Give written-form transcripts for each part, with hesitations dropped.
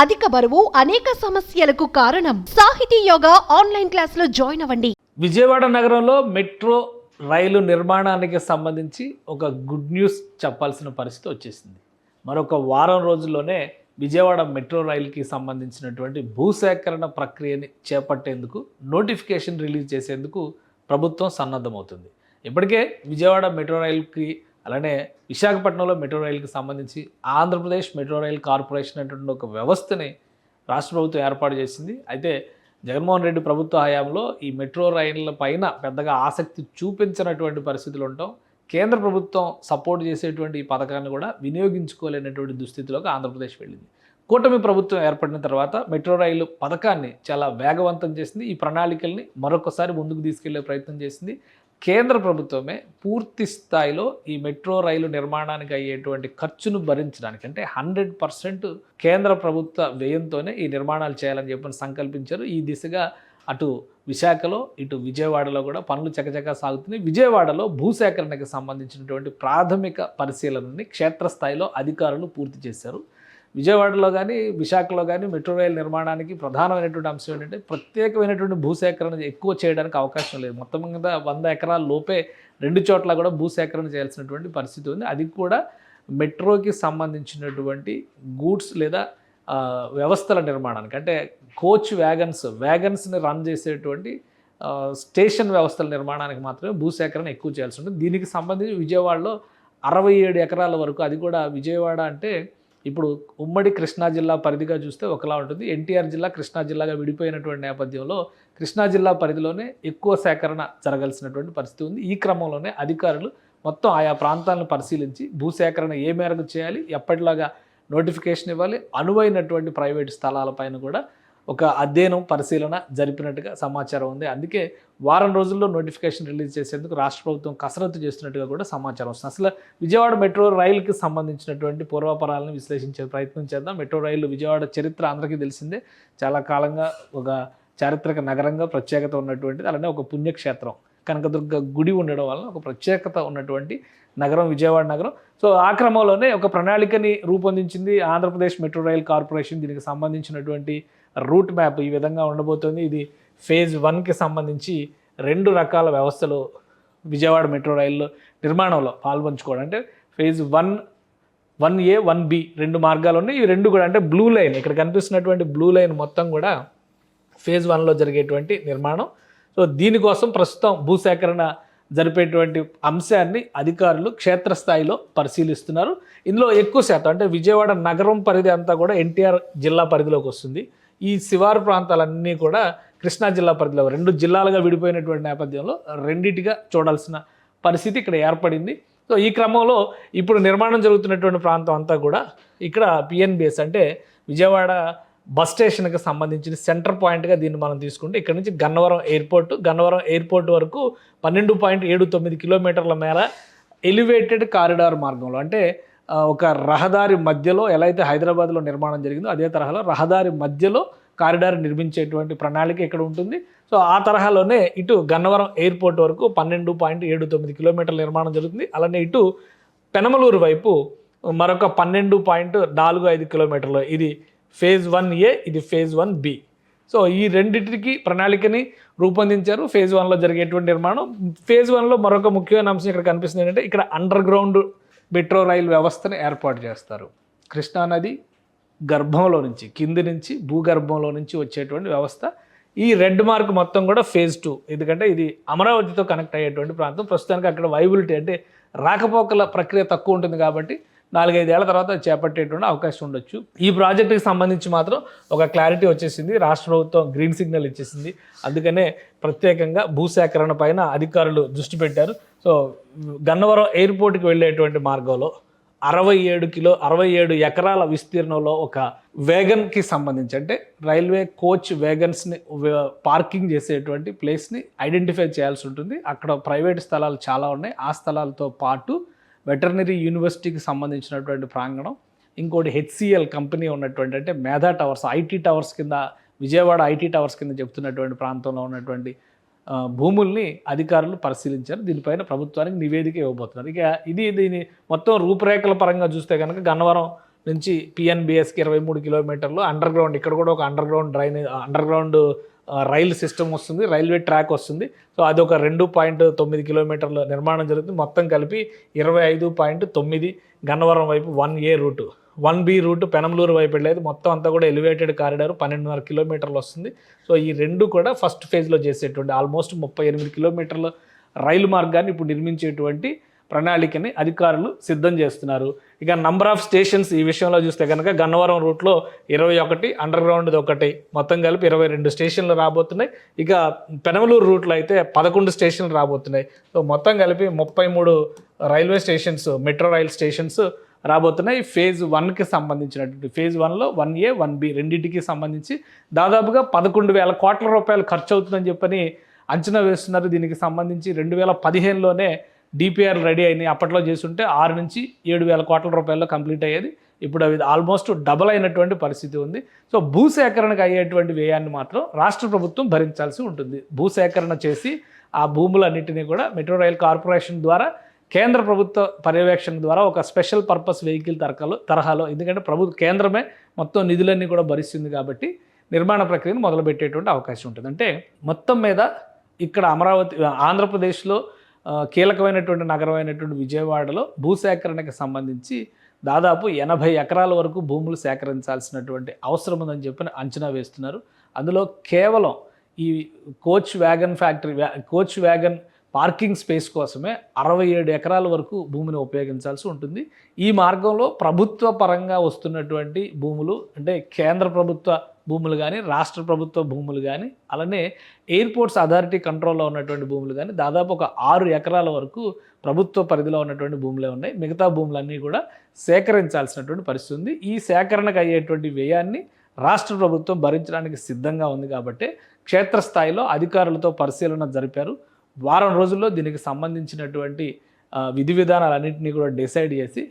అధిక బరువు అనేక సమస్యలకు కారణం. సాహితీ యోగా ఆన్లైన్ క్లాసులో జాయిన్ అవ్వండి. విజయవాడ నగరంలో మెట్రో రైలు నిర్మాణానికి సంబంధించి ఒక గుడ్ న్యూస్ చెప్పాల్సిన పరిస్థితి వచ్చేసింది. మరొక వారం రోజుల్లోనే విజయవాడ మెట్రో రైలుకి సంబంధించినటువంటి భూసేకరణ ప్రక్రియని చేపట్టేందుకు నోటిఫికేషన్ రిలీజ్ చేసేందుకు ప్రభుత్వం సన్నద్ధమవుతుంది. ఇప్పటికే విజయవాడ మెట్రో రైలుకి అలానే విశాఖపట్నంలో మెట్రో రైలుకి సంబంధించి ఆంధ్రప్రదేశ్ మెట్రో రైల్ కార్పొరేషన్ అనేటువంటి ఒక వ్యవస్థని రాష్ట్ర ప్రభుత్వం ఏర్పాటు చేసింది. అయితే జగన్మోహన్ రెడ్డి ప్రభుత్వ హయాంలో ఈ మెట్రో రైళ్ల పైన పెద్దగా ఆసక్తి చూపించినటువంటి పరిస్థితులు ఉండటం, కేంద్ర ప్రభుత్వం సపోర్ట్ చేసేటువంటి ఈ పథకాన్ని కూడా వినియోగించుకోలేనటువంటి దుస్థితిలోకి ఆంధ్రప్రదేశ్ వెళ్ళింది. కూటమి ప్రభుత్వం ఏర్పడిన తర్వాత మెట్రో రైలు పథకాన్ని చాలా వేగవంతం చేసింది. ఈ ప్రణాళికల్ని మరొకసారి ముందుకు తీసుకెళ్లే ప్రయత్నం చేసింది. కేంద్ర ప్రభుత్వమే పూర్తి స్థాయిలో ఈ మెట్రో రైలు నిర్మాణానికి అయ్యేటువంటి ఖర్చును భరించడానికి, అంటే 100% కేంద్ర ప్రభుత్వ వ్యయంతోనే ఈ నిర్మాణాలు చేయాలని చెప్పని సంకల్పించారు. ఈ దిశగా అటు విశాఖలో ఇటు విజయవాడలో కూడా పనులు చకచకా సాగుతున్నాయి. విజయవాడలో భూసేకరణకి సంబంధించినటువంటి ప్రాథమిక పరిశీలనని క్షేత్రస్థాయిలో అధికారులు పూర్తి చేశారు. విజయవాడలో కానీ విశాఖలో కానీ మెట్రో రైలు నిర్మాణానికి ప్రధానమైనటువంటి అంశం ఏంటంటే ప్రత్యేకమైనటువంటి భూసేకరణ ఎక్కువ చేయడానికి అవకాశం లేదు. మొత్తం మీద 100 ఎకరాల లోపే 2 చోట్ల కూడా భూసేకరణ చేయాల్సినటువంటి పరిస్థితి ఉంది. అది కూడా మెట్రోకి సంబంధించినటువంటి గూడ్స్ లేదా వ్యవస్థల నిర్మాణానికి, అంటే కోచ్ వ్యాగన్స్ని రన్ చేసేటువంటి స్టేషన్ వ్యవస్థల నిర్మాణానికి మాత్రమే భూసేకరణ ఎక్కువ చేయాల్సి ఉంటుంది. దీనికి సంబంధించి విజయవాడలో 67 ఎకరాల వరకు, అది కూడా విజయవాడ అంటే ఇప్పుడు ఉమ్మడి కృష్ణా జిల్లా పరిధిగా చూస్తే ఒకలా ఉంటుంది. ఎన్టీఆర్ జిల్లా కృష్ణా జిల్లాగా విడిపోయినటువంటి నేపథ్యంలో కృష్ణా జిల్లా పరిధిలోనే ఎక్కువ సేకరణ జరగాల్సినటువంటి పరిస్థితి ఉంది. ఈ క్రమంలోనే అధికారులు మొత్తం ఆయా ప్రాంతాలను పరిశీలించి భూసేకరణ ఏ మేరకు చేయాలి, ఎప్పటిలాగా నోటిఫికేషన్ ఇవ్వాలి, అనువైనటువంటి ప్రైవేటు స్థలాలపైన కూడా ఒక అధ్యయనం పరిశీలన జరిపినట్టుగా సమాచారం ఉంది. అందుకే వారం రోజుల్లో నోటిఫికేషన్ రిలీజ్ చేసేందుకు రాష్ట్ర ప్రభుత్వం కసరత్తు చేస్తున్నట్టుగా కూడా సమాచారం వస్తుంది. అసలు విజయవాడ మెట్రో రైలుకి సంబంధించినటువంటి పూర్వాపరాలను విశ్లేషించే ప్రయత్నం చేద్దాం. మెట్రో రైలు విజయవాడ చరిత్ర అందరికీ తెలిసిందే. చాలా కాలంగా ఒక చారిత్రక నగరంగా ప్రత్యేకత ఉన్నటువంటిది. అలానే ఒక పుణ్యక్షేత్రం కనకదుర్గ గుడి ఉండడం వలన ఒక ప్రత్యేకత ఉన్నటువంటి నగరం విజయవాడ నగరం. సో ఆ క్రమంలోనే ఒక ప్రణాళికని రూపొందించింది ఆంధ్రప్రదేశ్ మెట్రో రైల్ కార్పొరేషన్. దీనికి సంబంధించినటువంటి రూట్ మ్యాప్ ఈ విధంగా ఉండబోతోంది. ఇది ఫేజ్ 1కి సంబంధించి 2 రకాల వ్యవస్థలు విజయవాడ మెట్రో రైలు నిర్మాణంలో పాల్పంచుకోవడం, అంటే ఫేజ్ 1A 1B 2 మార్గాలు ఉన్నాయి. ఇవి 2 కూడా అంటే బ్లూ లైన్, ఇక్కడ కనిపిస్తున్నటువంటి బ్లూ లైన్ మొత్తం కూడా ఫేజ్ 1లో జరిగేటువంటి నిర్మాణం. సో దీనికోసం ప్రస్తుతం భూసేకరణ జరిపేటువంటి అంశాన్ని అధికారులు క్షేత్రస్థాయిలో పరిశీలిస్తున్నారు. ఇందులో ఎక్కువ శాతం అంటే విజయవాడ నగరం పరిధి అంతా కూడా ఎన్టీఆర్ జిల్లా పరిధిలోకి వస్తుంది. ఈ శివారు ప్రాంతాలన్నీ కూడా కృష్ణా జిల్లా పరిధిలో 2 జిల్లాలుగా విడిపోయినటువంటి నేపథ్యంలో రెండిటిగా చూడాల్సిన పరిస్థితి ఇక్కడ ఏర్పడింది. సో ఈ క్రమంలో ఇప్పుడు నిర్మాణం జరుగుతున్నటువంటి ప్రాంతం అంతా కూడా ఇక్కడ పిఎన్బిఎస్ అంటే విజయవాడ బస్ స్టేషన్కి సంబంధించిన సెంటర్ పాయింట్గా దీన్ని మనం తీసుకుంటే ఇక్కడ నుంచి గన్నవరం ఎయిర్పోర్ట్ వరకు 12.79 కిలోమీటర్ల మేర ఎలివేటెడ్ కారిడార్ మార్గంలో, అంటే ఒక రహదారి మధ్యలో ఎలా అయితే హైదరాబాద్లో నిర్మాణం జరిగిందో అదే తరహాలో రహదారి మధ్యలో కారిడార్ నిర్మించేటువంటి ప్రణాళిక ఇక్కడ ఉంటుంది. సో ఆ తరహాలోనే ఇటు గన్నవరం ఎయిర్పోర్ట్ వరకు 12.79 కిలోమీటర్ల నిర్మాణం జరుగుతుంది. అలానే ఇటు పెనమలూరు వైపు మరొక 12.45 కిలోమీటర్లు. ఇది ఫేజ్ 1A, ఇది ఫేజ్ 1B. సో ఈ రెండింటికి ప్రణాళికని రూపొందించారు. ఫేజ్ 1లో జరిగేటువంటి నిర్మాణం. ఫేజ్ 1లో మరొక ముఖ్యమైన అంశం ఇక్కడ కనిపిస్తుంది ఏంటంటే ఇక్కడ అండర్ గ్రౌండ్ మెట్రో రైలు వ్యవస్థను ఏర్పాటు చేస్తారు. కృష్ణానది గర్భంలో నుంచి కింది నుంచి భూగర్భంలో నుంచి వచ్చేటువంటి వ్యవస్థ. ఈ రెడ్ మార్క్ మొత్తం కూడా ఫేజ్ 2, ఎందుకంటే ఇది అమరావతితో కనెక్ట్ అయ్యేటువంటి ప్రాంతం. ప్రస్తుతానికి అక్కడ వైబిలిటీ అంటే రాకపోకల ప్రక్రియ తక్కువ ఉంటుంది కాబట్టి 4-5 ఏళ్ల తర్వాత చేపట్టేటువంటి అవకాశం ఉండొచ్చు. ఈ ప్రాజెక్టుకి సంబంధించి మాత్రం ఒక క్లారిటీ వచ్చేసింది. రాష్ట్ర ప్రభుత్వం గ్రీన్ సిగ్నల్ ఇచ్చేసింది. అందుకనే ప్రత్యేకంగా భూసేకరణ పైన అధికారులు దృష్టి పెట్టారు. సో గన్నవరం ఎయిర్పోర్ట్కి వెళ్ళేటువంటి మార్గంలో 67 ఎకరాల విస్తీర్ణంలో ఒక వేగన్కి సంబంధించి, అంటే రైల్వే కోచ్ వేగన్స్ని పార్కింగ్ చేసేటువంటి ప్లేస్ని ఐడెంటిఫై చేయాల్సి ఉంటుంది. అక్కడ ప్రైవేట్ స్థలాలు చాలా ఉన్నాయి. ఆ స్థలాలతో పాటు వెటర్నరీ యూనివర్సిటీకి సంబంధించినటువంటి ప్రాంగణం, ఇంకోటి హెచ్సిఎల్ కంపెనీ ఉన్నటువంటి అంటే మేధా టవర్స్, ఐటీ టవర్స్ కింద, విజయవాడ ఐటీ టవర్స్ కింద చెప్తున్నటువంటి ప్రాంతంలో ఉన్నటువంటి భూముల్ని అధికారులు పరిశీలించారు. దీనిపైన ప్రభుత్వానికి నివేదిక ఇవ్వబోతున్నారు. ఇక దీని మొత్తం రూపురేఖల పరంగా చూస్తే కనుక గన్నవరం నుంచి పిఎన్బిఎస్కి 23 కిలోమీటర్లు అండర్ గ్రౌండ్, ఇక్కడ కూడా ఒక అండర్ గ్రౌండ్ రైలు సిస్టమ్ వస్తుంది, రైల్వే ట్రాక్ వస్తుంది. సో అది ఒక 2.9 కిలోమీటర్ల నిర్మాణం జరుగుతుంది. మొత్తం కలిపి 25.9. గన్నవరం వైపు 1A route, 1B route Penamaluru వైపు వెళ్ళేది. మొత్తం అంతా కూడా ఎలివేటెడ్ కారిడార్ 12.5 కిలోమీటర్లు వస్తుంది. సో ఈ రెండు కూడా ఫస్ట్ ఫేజ్లో చేసేటువంటి ఆల్మోస్ట్ 38 కిలోమీటర్ల రైలు మార్గాన్ని ఇప్పుడు నిర్మించేటువంటి ప్రణాళికని అధికారులు సిద్ధం చేస్తున్నారు. ఇక నంబర్ ఆఫ్ స్టేషన్స్ ఈ విషయంలో చూస్తే కనుక గన్నవరం రూట్లో 21, అండర్ గ్రౌండ్ది 1, మొత్తం కలిపి 22 స్టేషన్లు రాబోతున్నాయి. ఇక పెనమలూరు రూట్లో అయితే 11 స్టేషన్లు రాబోతున్నాయి. సో మొత్తం కలిపి 33 railway stations, metro rail stations రాబోతున్నాయి. ఫేజ్ 1కి సంబంధించినటువంటి ఫేజ్ 1లో 1A 1B రెండింటికి సంబంధించి దాదాపుగా 11,000 కోట్ల రూపాయలు ఖర్చు అవుతుందని చెప్పని అంచనా వేస్తున్నారు. దీనికి సంబంధించి 2015లోనే డిపిఆర్ రెడీ అయినాయి. అప్పట్లో చేస్తుంటే 6 నుంచి 7,000 కోట్ల రూపాయల్లో కంప్లీట్ అయ్యేది. ఇప్పుడు అవి ఆల్మోస్ట్ డబల్ అయినటువంటి పరిస్థితి ఉంది. సో భూసేకరణకు అయ్యేటువంటి వ్యయాన్ని మాత్రం రాష్ట్ర ప్రభుత్వం భరించాల్సి ఉంటుంది. భూసేకరణ చేసి ఆ భూములన్నింటినీ కూడా మెట్రో రైల్ కార్పొరేషన్ ద్వారా కేంద్ర ప్రభుత్వ పర్యవేక్షణ ద్వారా ఒక స్పెషల్ పర్పస్ వెహికల్ తరహాలో, ఎందుకంటే కేంద్రమే మొత్తం నిధులన్నీ కూడా భరిస్తుంది కాబట్టి నిర్మాణ ప్రక్రియను మొదలుపెట్టేటువంటి అవకాశం ఉంటుంది. అంటే మొత్తం మీద ఇక్కడ ఆంధ్రప్రదేశ్లో కీలకమైనటువంటి నగరమైనటువంటి విజయవాడలో భూసేకరణకి సంబంధించి దాదాపు 80 ఎకరాల వరకు భూములు సేకరించాల్సినటువంటి అవసరం ఉందని చెప్పి అంచనా వేస్తున్నారు. అందులో కేవలం ఈ కోచ్ వ్యాగన్ పార్కింగ్ స్పేస్ కోసమే 67 ఎకరాల వరకు భూమిని ఉపయోగించాల్సి ఉంటుంది. ఈ మార్గంలో ప్రభుత్వ పరంగా వస్తున్నటువంటి భూములు, అంటే కేంద్ర ప్రభుత్వ భూములు కానీ, రాష్ట్ర ప్రభుత్వ భూములు కానీ, అలానే ఎయిర్పోర్ట్స్ అథారిటీ కంట్రోల్లో ఉన్నటువంటి భూములు కానీ దాదాపు ఒక 6 ఎకరాల వరకు ప్రభుత్వ పరిధిలో ఉన్నటువంటి భూములే ఉన్నాయి. మిగతా భూములన్నీ కూడా సేకరించాల్సినటువంటి పరిస్థితి ఉంది. ఈ సేకరణకు అయ్యేటువంటి వ్యయాన్ని రాష్ట్ర ప్రభుత్వం భరించడానికి సిద్ధంగా ఉంది కాబట్టి క్షేత్రస్థాయిలో అధికారులతో పరిశీలన జరిపారు. వారం రోజుల్లో దీనికి సంబంధించినటువంటి విధి విధానాలన్నింటినీ కూడా డిసైడ్ చేసి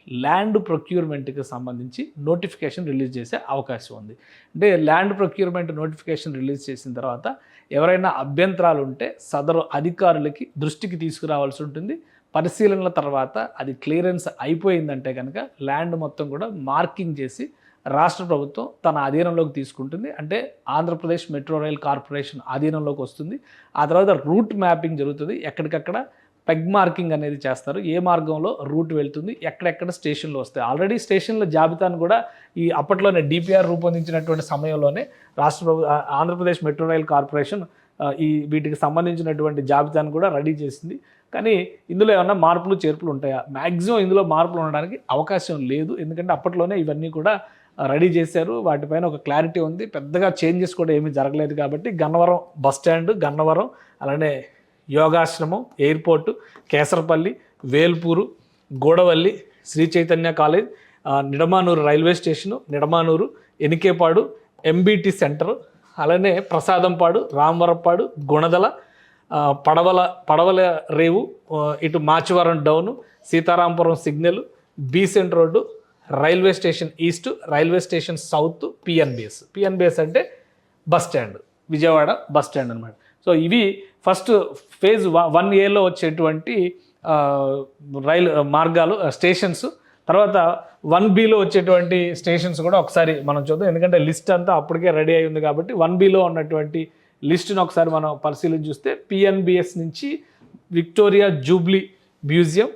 ల్యాండ్ ప్రొక్యూర్మెంట్కి సంబంధించి నోటిఫికేషన్ రిలీజ్ చేసే అవకాశం ఉంది. అంటే ల్యాండ్ ప్రొక్యూర్మెంట్ నోటిఫికేషన్ రిలీజ్ చేసిన తర్వాత ఎవరైనా అభ్యంతరాలు ఉంటే సదరు అధికారులకి దృష్టికి తీసుకురావాల్సి ఉంటుంది. పరిశీలనల తర్వాత అది క్లియరెన్స్ అయిపోయిందంటే కనుక ల్యాండ్ మొత్తం కూడా మార్కింగ్ చేసి రాష్ట్ర ప్రభుత్వం తన అధీనంలోకి తీసుకుంటుంది. అంటే ఆంధ్రప్రదేశ్ మెట్రో రైల్ కార్పొరేషన్ అధీనంలోకి వస్తుంది. ఆ తర్వాత రూట్ మ్యాపింగ్ జరుగుతుంది. ఎక్కడికక్కడ పెగ్ మార్కింగ్ అనేది చేస్తారు. ఏ మార్గంలో రూట్ వెళ్తుంది, ఎక్కడెక్కడ స్టేషన్లు వస్తాయి. ఆల్రెడీ స్టేషన్ల జాబితాను కూడా అప్పట్లోనే డిపిఆర్ రూపొందించినటువంటి సమయంలోనే ఆంధ్రప్రదేశ్ మెట్రో రైల్ కార్పొరేషన్ వీటికి సంబంధించినటువంటి జాబితాను కూడా రెడీ చేసింది. కానీ ఇందులో ఏమన్నా మార్పులు చేర్పులు ఉంటాయా? మ్యాక్సిమం ఇందులో మార్పులు ఉండడానికి అవకాశం లేదు. ఎందుకంటే అప్పట్లోనే ఇవన్నీ కూడా రెడీ చేశారు. వాటిపైన ఒక క్లారిటీ ఉంది. పెద్దగా చేంజెస్ కూడా ఏమీ జరగలేదు కాబట్టి గన్నవరం బస్ స్టాండ్, గన్నవరం, అలానే Yogashramam, airport, Kesarapalli, Velpuru, Gudavalli, Sri Chaitanya college, Nidamanuru railway station, Nidamanuru, Enikepadu, MBT centre, అలానే ప్రసాదంపాడు, రామవరపాడు, గుణదల, పడవల రేవు, ఇటు Machavaram down, Seetharampuram signal, Besant road, railway station east, railway station south, PNBS అంటే bus stand, Vijayawada bus stand అనమాట. సో ఇవి ఫస్ట్ ఫేజ్ 1Aలో వచ్చేటువంటి రైలు మార్గాలు, స్టేషన్స్. తర్వాత 1Bలో వచ్చేటువంటి స్టేషన్స్ కూడా ఒకసారి మనం చూద్దాం. ఎందుకంటే లిస్ట్ అంతా అప్పటికే రెడీ అయి ఉంది కాబట్టి 1Bలో ఉన్నటువంటి లిస్టును ఒకసారి మనం పరిశీలించి చూస్తే పిఎన్బిఎస్ నుంచి విక్టోరియా జూబ్లీ మ్యూజియం,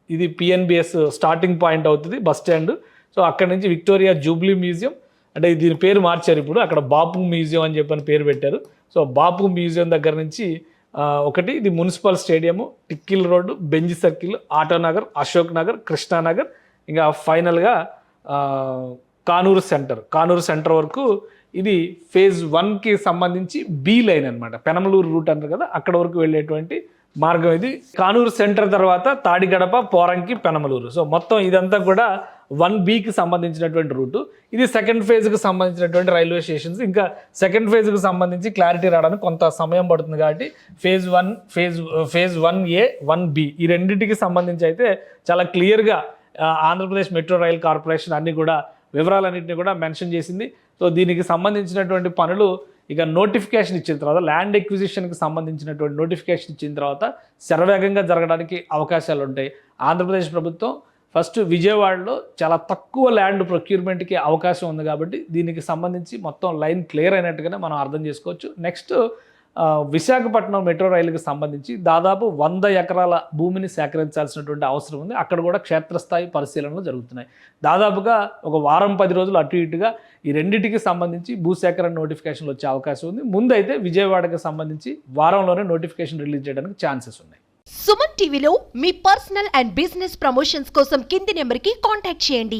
ఇది పిఎన్బిఎస్ స్టార్టింగ్ పాయింట్ అవుతుంది బస్ స్టాండ్. సో అక్కడ నుంచి విక్టోరియా జూబ్లీ మ్యూజియం, అంటే దీని పేరు మార్చారు ఇప్పుడు, అక్కడ బాపు మ్యూజియం అని చెప్పని పేరు పెట్టారు. సో బాపు మ్యూజియం దగ్గర నుంచి ఒకటి ఇది municipal stadium, Tikkle road, Benz circle, Autonagar, Ashok Nagar, Krishnanagar, ఇంకా ఫైనల్గా కానూరు సెంటర్ వరకు. ఇది ఫేజ్ 1కి సంబంధించి బి లైన్ అనమాట. పెనమలూరు రూట్ అంటారు కదా, అక్కడ వరకు వెళ్ళేటువంటి మార్గం ఇది. కానూరు సెంటర్ తర్వాత తాడిగడప, పోరంకి, పెనమలూరు. సో మొత్తం ఇదంతా కూడా 1Bకి సంబంధించినటువంటి రూటు. ఇది సెకండ్ ఫేజ్కి సంబంధించినటువంటి రైల్వే స్టేషన్స్. ఇంకా సెకండ్ ఫేజ్కి సంబంధించి క్లారిటీ రావడానికి కొంత సమయం పడుతుంది కాబట్టి ఫేజ్ 1A 1B ఈ రెండింటికి సంబంధించి అయితే చాలా క్లియర్గా ఆంధ్రప్రదేశ్ మెట్రో రైల్ కార్పొరేషన్ అన్ని కూడా వివరాలన్నింటినీ కూడా మెన్షన్ చేసింది. సో దీనికి సంబంధించినటువంటి పనులు ఇక నోటిఫికేషన్ ఇచ్చిన తర్వాత, ల్యాండ్ ఎక్విజిషన్కి సంబంధించినటువంటి నోటిఫికేషన్ ఇచ్చిన తర్వాత శరవేగంగా జరగడానికి అవకాశాలు ఉంటాయి. ఆంధ్రప్రదేశ్ ప్రభుత్వం ఫస్ట్ విజయవాడలో చాలా తక్కువ ల్యాండ్ ప్రొక్యూర్మెంట్కి అవకాశం ఉంది కాబట్టి దీనికి సంబంధించి మొత్తం లైన్ క్లియర్ అయినట్టుగానే మనం అర్థం చేసుకోవచ్చు. నెక్స్ట్ విశాఖపట్నం మెట్రో రైలుకి సంబంధించి దాదాపు 100 ఎకరాల భూమిని సేకరించాల్సినటువంటి అవసరం ఉంది. అక్కడ కూడా క్షేత్రస్థాయి పరిశీలనలు జరుగుతున్నాయి. దాదాపుగా ఒక వారం 10 రోజులు అటు ఇటుగా ఈ రెండింటికి సంబంధించి భూసేకరణ నోటిఫికేషన్లు వచ్చే అవకాశం ఉంది. ముందైతే విజయవాడకి సంబంధించి వారంలోనే నోటిఫికేషన్ రిలీజ్ చేయడానికి ఛాన్సెస్ ఉన్నాయి. సుమన్ టీవీలో మీ పర్సనల్ అండ్ బిజినెస్ ప్రమోషన్స్ కోసం కింది నెంబర్కి కాంటాక్ట్ చేయండి.